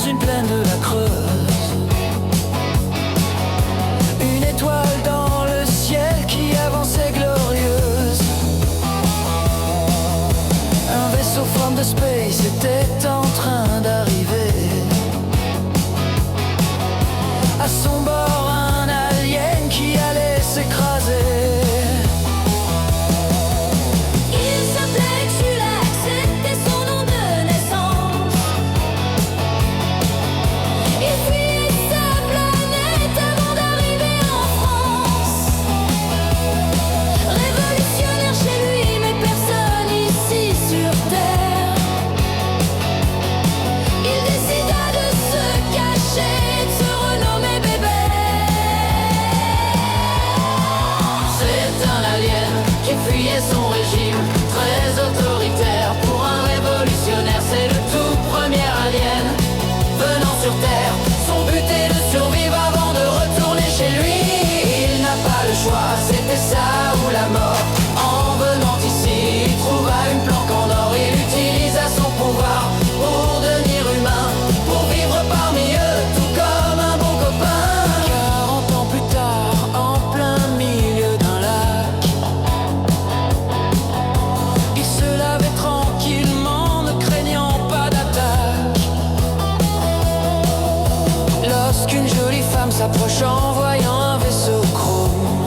une plaine de la Creuse. Une étoile dans le ciel qui avançait glorieuse. Un vaisseau from the space était en train d'arriver. À son bord, un alien qui allait s'écraser. Son régime très autoritaire. Pour un révolutionnaire, c'est le tout premier alien venant sur Terre. Son but est de survivre avant de retourner chez lui. Il n'a pas le choix, c'était ça ou la mort. En venant ici, il trouva une planque en or. Il utilisa son pouvoir pour devenir humain, pour vivre parmi eux, tout comme un bon copain. 40 ans plus tard, en plein milieu d'un lac, il se lavait tranquillement, ne craignant pas d'attaque. Lorsqu'une jolie femme s'approche en voyant un vaisseau chrome,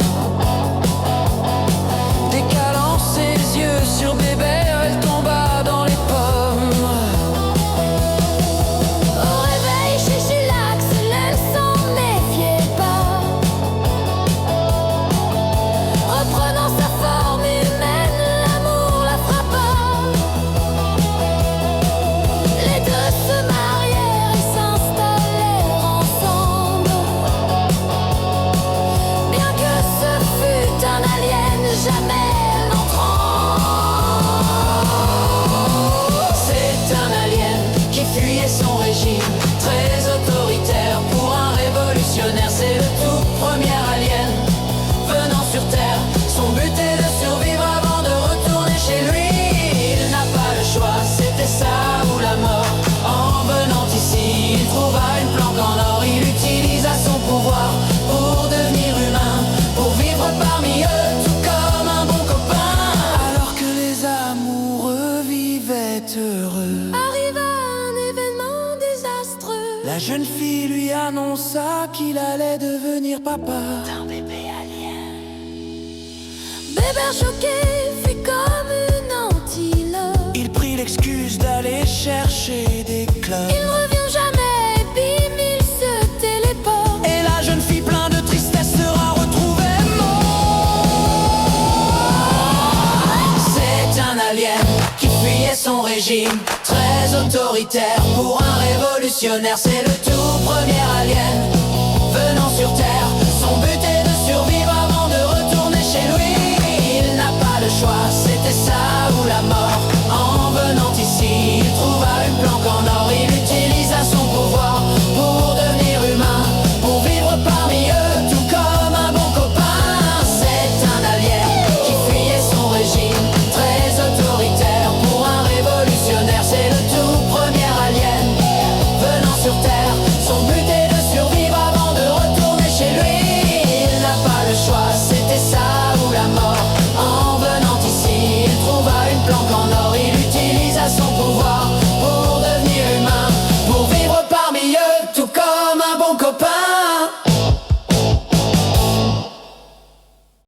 décalant ses yeux sur bébé, elle tomba dans les pommes. Au réveil chez Gulax, elle s'en méfiait pas. Reprenant sa forme humaine, l'amour la frappa. Les deux se marièrent et s'installèrent ensemble. Bien que ce fût un alien, jamais elle n'entrant. C'est un alien qui fuyait son régime très autoritaire. Pour un révolutionnaire, c'est le tout premier alien venant sur Terre. Son but est de survivre avant de retourner chez lui. Il n'a pas le choix, c'était ça ou la mort. En venant ici, il trouva une planque en or. Il utilisa son pouvoir pour devenir humain, pour vivre parmi eux, tout comme un bon copain. Alors que les amoureux vivaient heureux, Arriva un événement désastreux. la jeune fille lui annonça qu'il allait devenir papa. Un bébé alien. Bébé choqué fit comme une antilope. Il prit l'excuse d'aller chercher des clubs. Il ne revient jamais, et bim, il se téléporte. Et la jeune fille plein de tristesse sera retrouvée morte. C'est un alien qui fuyait son régime très autoritaire. Pour un révolutionnaire, c'est le tout